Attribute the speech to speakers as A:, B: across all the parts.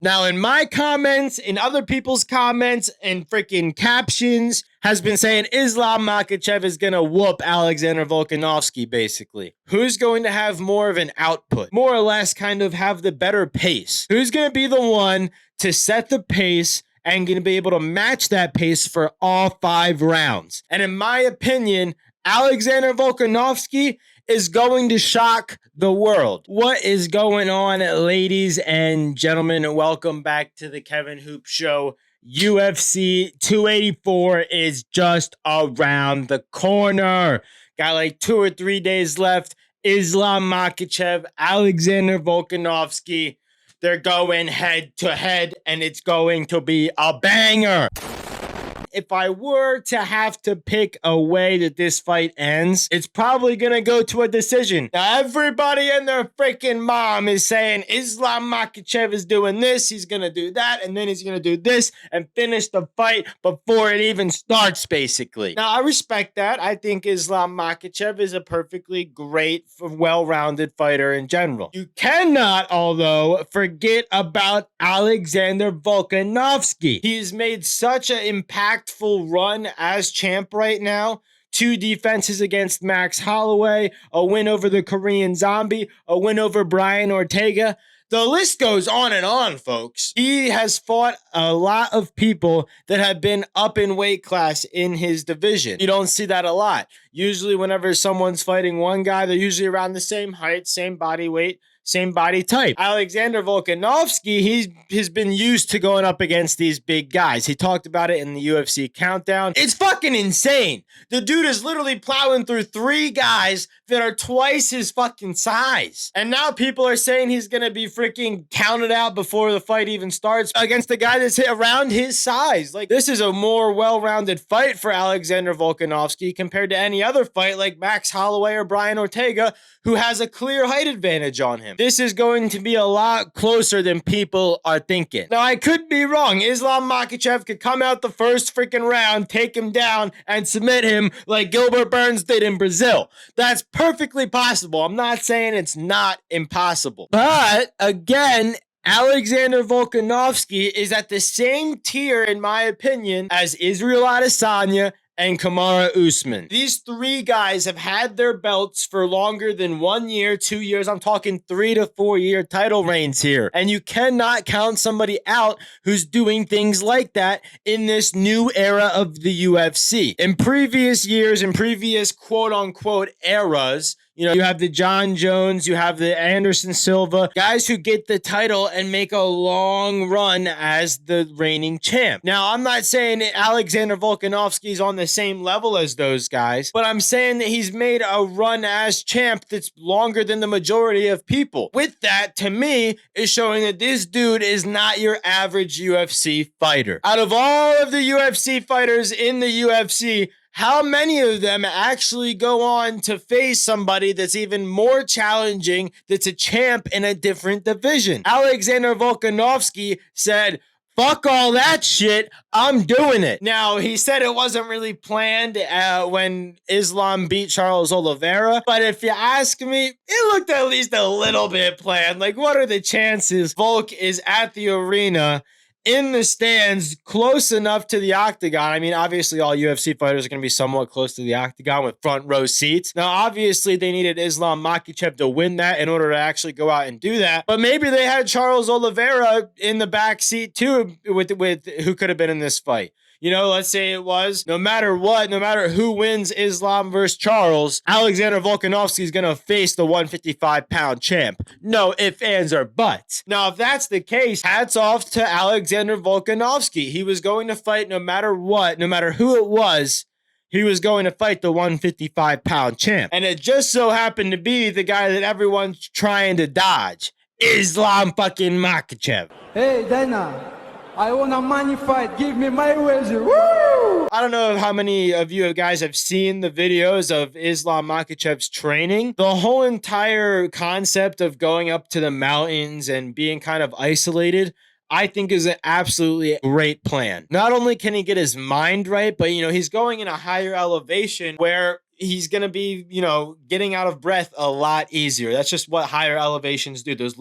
A: Now, in my comments, in other people's comments, and freaking captions, has been saying Islam Makhachev is going to whoop Alexander Volkanovski, basically. Who's going to have more of an output? More or less kind of have the better pace? Who's going to be the one to set the pace and going to be able to match that pace for all 5 rounds? And in my opinion, Alexander Volkanovski is going to shock the world. What is going on, ladies and gentlemen? Welcome back to the Kevin Hoop Show. UFC 284 is just around the corner. Got like 2 or 3 days left. Islam Makhachev, Alexander Volkanovski. They're going head to head, and it's going to be a banger. If I were to have to pick a way that this fight ends, it's probably going to go to a decision. Now, everybody and their freaking mom is saying Islam Makhachev is doing this, he's going to do that, and then he's going to do this and finish the fight before it even starts, basically. Now, I respect that. I think Islam Makhachev is a perfectly great, well-rounded fighter in general. You cannot, although, forget about Alexander Volkanovski. He's made such an impactful run as champ right now. 2 defenses against Max Holloway, a win over the Korean Zombie, a win over Brian Ortega. The list goes on and on, folks. He has fought a lot of people that have been up in weight class in his division. You don't see that a lot. Usually whenever someone's fighting one guy, they're usually around the same height, same body weight, same body type. Alexander Volkanovski, he has been used to going up against these big guys. He talked about it in the UFC countdown. It's fucking insane. The dude is literally plowing through 3 guys that are twice his fucking size. And now people are saying he's going to be freaking counted out before the fight even starts against the guy that's around his size. Like, this is a more well-rounded fight for Alexander Volkanovski compared to any other fight like Max Holloway or Brian Ortega, who has a clear height advantage on him. This is going to be a lot closer than people are thinking. Now, I could be wrong. Islam Makhachev could come out the first freaking round, take him down, and submit him like Gilbert Burns did in Brazil. That's perfectly possible. I'm not saying it's not impossible. But, again, Alexander Volkanovski is at the same tier, in my opinion, as Israel Adesanya and Kamaru Usman. These 3 guys have had their belts for longer than 1 year, 2 years. I'm talking 3 to 4 year title reigns here. And you cannot count somebody out who's doing things like that in this new era of the UFC. In previous years, in previous quote unquote eras, you know, you have the John Jones, you have the Anderson Silva, guys who get the title and make a long run as the reigning champ. Now, I'm not saying that Alexander Volkanovski is on the same level as those guys, but I'm saying that he's made a run as champ that's longer than the majority of people. With that, to me, is showing that this dude is not your average UFC fighter. Out of all of the UFC fighters in the UFC, how many of them actually go on to face somebody that's even more challenging, that's a champ in a different division? Alexander Volkanovski said, fuck all that shit, I'm doing it. Now, he said it wasn't really planned when Islam beat Charles Oliveira, but if you ask me, it looked at least a little bit planned. Like, what are the chances Volk is at the arena, in the stands, close enough to the octagon? I mean, obviously all UFC fighters are going to be somewhat close to the octagon with front row seats. Now, obviously they needed Islam Makhachev to win that in order to actually go out and do that. But maybe they had Charles Oliveira in the back seat too, with who could have been in this fight. You know, let's say it was, no matter what, no matter who wins Islam versus Charles, Alexander Volkanovski is going to face the 155-pound champ. No ifs, ands, or buts. Now, if that's the case, hats off to Alexander Volkanovski. He was going to fight no matter what, no matter who it was. He was going to fight the 155-pound champ. And it just so happened to be the guy that everyone's trying to dodge. Islam fucking Makhachev.
B: Hey, Dana. I want a money fight. Give me my wager. Woo!
A: I don't know how many of you guys have seen the videos of Islam Makhachev's training. The whole entire concept of going up to the mountains and being kind of isolated, I think, is an absolutely great plan. Not only can he get his mind right, but, you know, he's going in a higher elevation where he's going to be, you know, getting out of breath a lot easier. That's just what higher elevations do. There's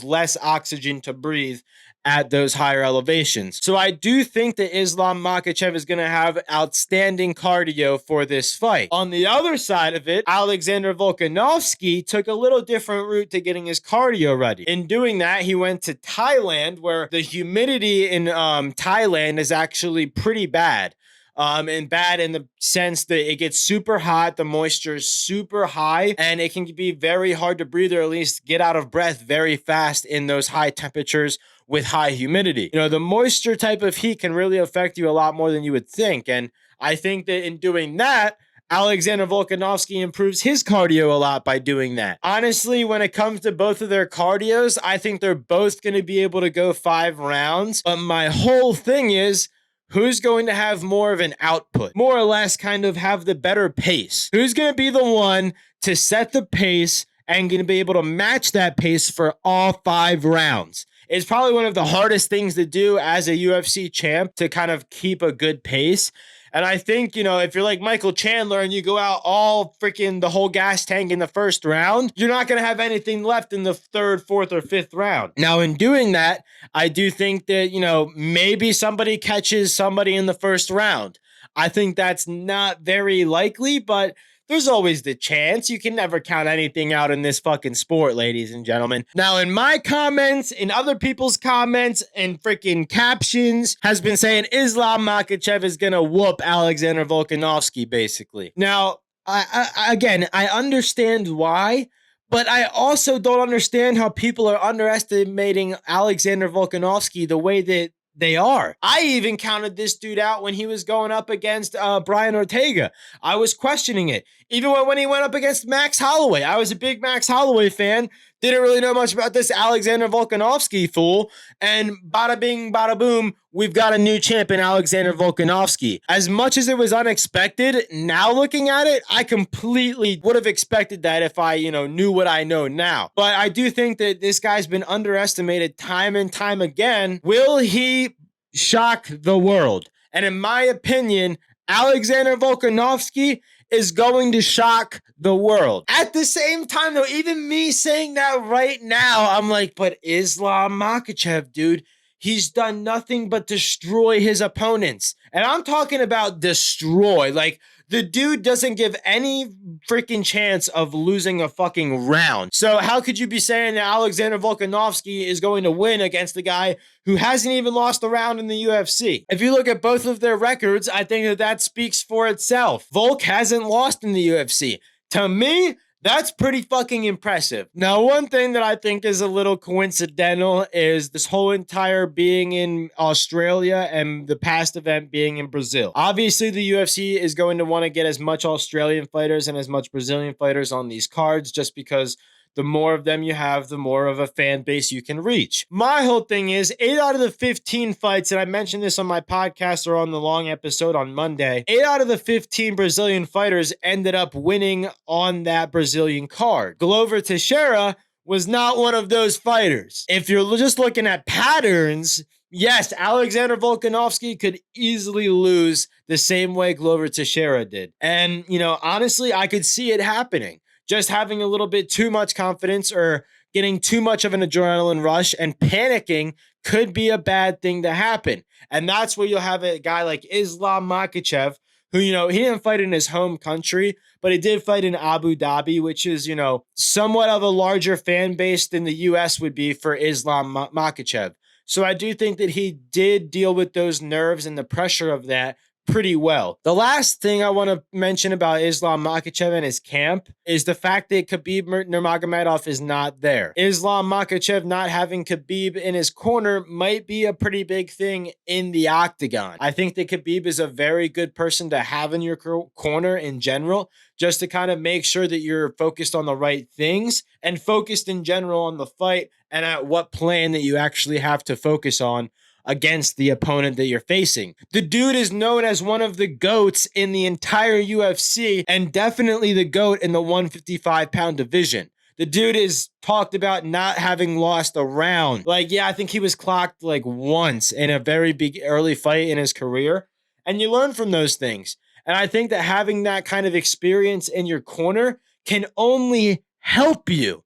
A: less oxygen to breathe at those higher elevations. So I do think that Islam Makhachev is going to have outstanding cardio for this fight. On the other side of it, Alexander Volkanovski took a little different route to getting his cardio ready. In doing that, he went to Thailand, where the humidity in Thailand is actually pretty bad. And bad in the sense that it gets super hot, the moisture is super high, and it can be very hard to breathe, or at least get out of breath very fast in those high temperatures with high humidity. You know, the moisture type of heat can really affect you a lot more than you would think. And I think that in doing that, Alexander Volkanovski improves his cardio a lot by doing that. Honestly, when it comes to both of their cardios, I think they're both going to be able to go 5 rounds. But my whole thing is, who's going to have more of an output? More or less kind of have the better pace? Who's going to be the one to set the pace and going to be able to match that pace for all 5 rounds? It's probably one of the hardest things to do as a UFC champ, to kind of keep a good pace. And I think, you know, if you're like Michael Chandler and you go out all freaking the whole gas tank in the first round, you're not going to have anything left in the 3rd, 4th, or 5th round. Now, in doing that, I do think that, you know, maybe somebody catches somebody in the first round. I think that's not very likely, but there's always the chance. You can never count anything out in this fucking sport, ladies and gentlemen. Now, in my comments, in other people's comments, and freaking captions, has been saying Islam Makhachev is going to whoop Alexander Volkanovski, basically. Now, I understand why, but I also don't understand how people are underestimating Alexander Volkanovski the way that they are. I even counted this dude out when he was going up against Brian Ortega. I was questioning it. Even when he went up against Max Holloway. I was a big Max Holloway fan. Didn't really know much about this Alexander Volkanovski fool. And bada bing, bada boom, we've got a new champion, Alexander Volkanovski. As much as it was unexpected, now looking at it, I completely would have expected that if I, knew what I know now. But I do think that this guy's been underestimated time and time again. Will he shock the world? And in my opinion, Alexander Volkanovski is going to shock the world. At the same time, though, even me saying that right now, I'm like, but Islam Makhachev, dude, he's done nothing but destroy his opponents. And I'm talking about destroy. Like, the dude doesn't give any freaking chance of losing a fucking round. So how could you be saying that Alexander Volkanovski is going to win against the guy who hasn't even lost a round in the UFC? If you look at both of their records, I think that speaks for itself. Volk hasn't lost in the UFC. To me, that's pretty fucking impressive. Now, one thing that I think is a little coincidental is this whole entire being in Australia and the past event being in Brazil. Obviously, the UFC is going to want to get as much Australian fighters and as much Brazilian fighters on these cards, just because the more of them you have, the more of a fan base you can reach. My whole thing is 8 out of the 15 fights, and I mentioned this on my podcast or on the long episode on Monday, 8 out of the 15 Brazilian fighters ended up winning on that Brazilian card. Glover Teixeira was not one of those fighters. If you're just looking at patterns, yes, Alexander Volkanovski could easily lose the same way Glover Teixeira did. And, honestly, I could see it happening. Just having a little bit too much confidence or getting too much of an adrenaline rush and panicking could be a bad thing to happen. And that's where you'll have a guy like Islam Makhachev, who, he didn't fight in his home country, but he did fight in Abu Dhabi, which is, somewhat of a larger fan base than the US would be for Islam Makhachev. So I do think that he did deal with those nerves and the pressure of that pretty well. The last thing I want to mention about Islam Makhachev and his camp is the fact that Khabib Nurmagomedov is not there. Islam Makhachev not having Khabib in his corner might be a pretty big thing in the octagon. I think that Khabib is a very good person to have in your corner in general, just to kind of make sure that you're focused on the right things and focused in general on the fight and at what plan that you actually have to focus on against the opponent that you're facing. The dude is known as one of the GOATs in the entire UFC and definitely the GOAT in the 155-pound division. The dude is talked about not having lost a round. I think he was clocked once in a very big early fight in his career. And you learn from those things. And I think that having that kind of experience in your corner can only help you.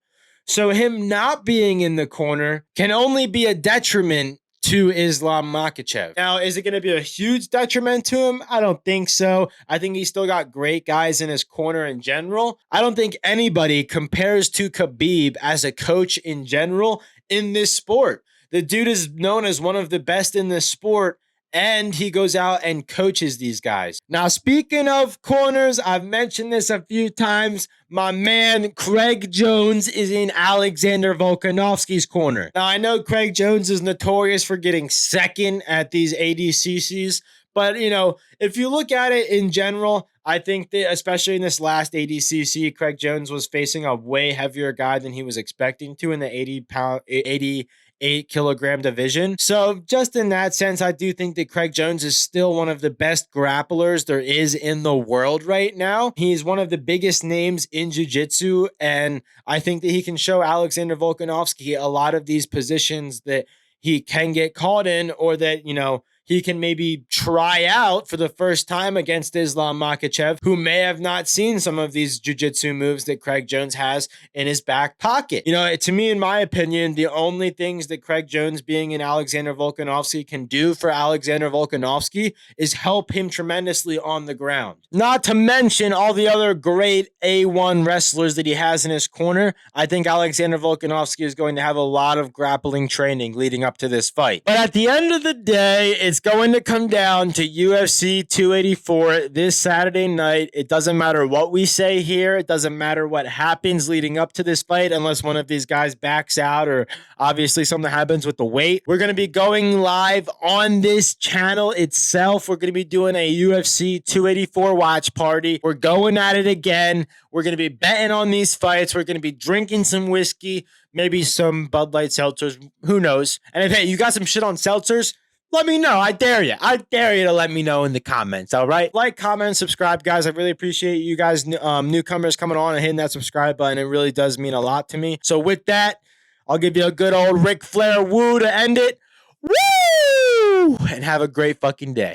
A: So him not being in the corner can only be a detriment to Islam Makhachev. Now, is it going to be a huge detriment to him? I don't think so. I think he's still got great guys in his corner in general. I don't think anybody compares to Khabib as a coach in general in this sport. The dude is known as one of the best in this sport, and he goes out and coaches these guys. Now, speaking of corners, I've mentioned this a few times. My man Craig Jones is in Alexander Volkanovski's corner. Now, I know Craig Jones is notorious for getting second at these ADCCs, but, you know, if you look at it in general, I think that especially in this last ADCC, Craig Jones was facing a way heavier guy than he was expecting to in the 88-kilogram division. So just in that sense, I do think that Craig Jones is still one of the best grapplers there is in the world right now. He's one of the biggest names in jiu-jitsu, and I think that he can show Alexander Volkanovski a lot of these positions that he can get caught in, or that, you know, he can maybe try out for the first time against Islam Makhachev, who may have not seen some of these jiu-jitsu moves that Craig Jones has in his back pocket. You know, to me, in my opinion, the only things that Craig Jones being in Alexander Volkanovski can do for Alexander Volkanovski is help him tremendously on the ground. Not to mention all the other great A1 wrestlers that he has in his corner. I think Alexander Volkanovski is going to have a lot of grappling training leading up to this fight. But at the end of the day, it's going to come down to UFC 284 this Saturday night. It doesn't matter what we say here. It doesn't matter what happens leading up to this fight, unless one of these guys backs out or obviously something happens with the weight. We're going to be going live on this channel itself. We're going to be doing a UFC 284 watch party. We're going at it again. We're going to be betting on these fights. We're going to be drinking some whiskey, maybe some Bud Light seltzers. Who knows? And if, hey, you got some shit on seltzers, let me know. I dare you. I dare you to let me know in the comments. All right. Like, comment, subscribe, guys. I really appreciate you guys, newcomers coming on and hitting that subscribe button. It really does mean a lot to me. So with that, I'll give you a good old Ric Flair woo to end it. Woo! And have a great fucking day.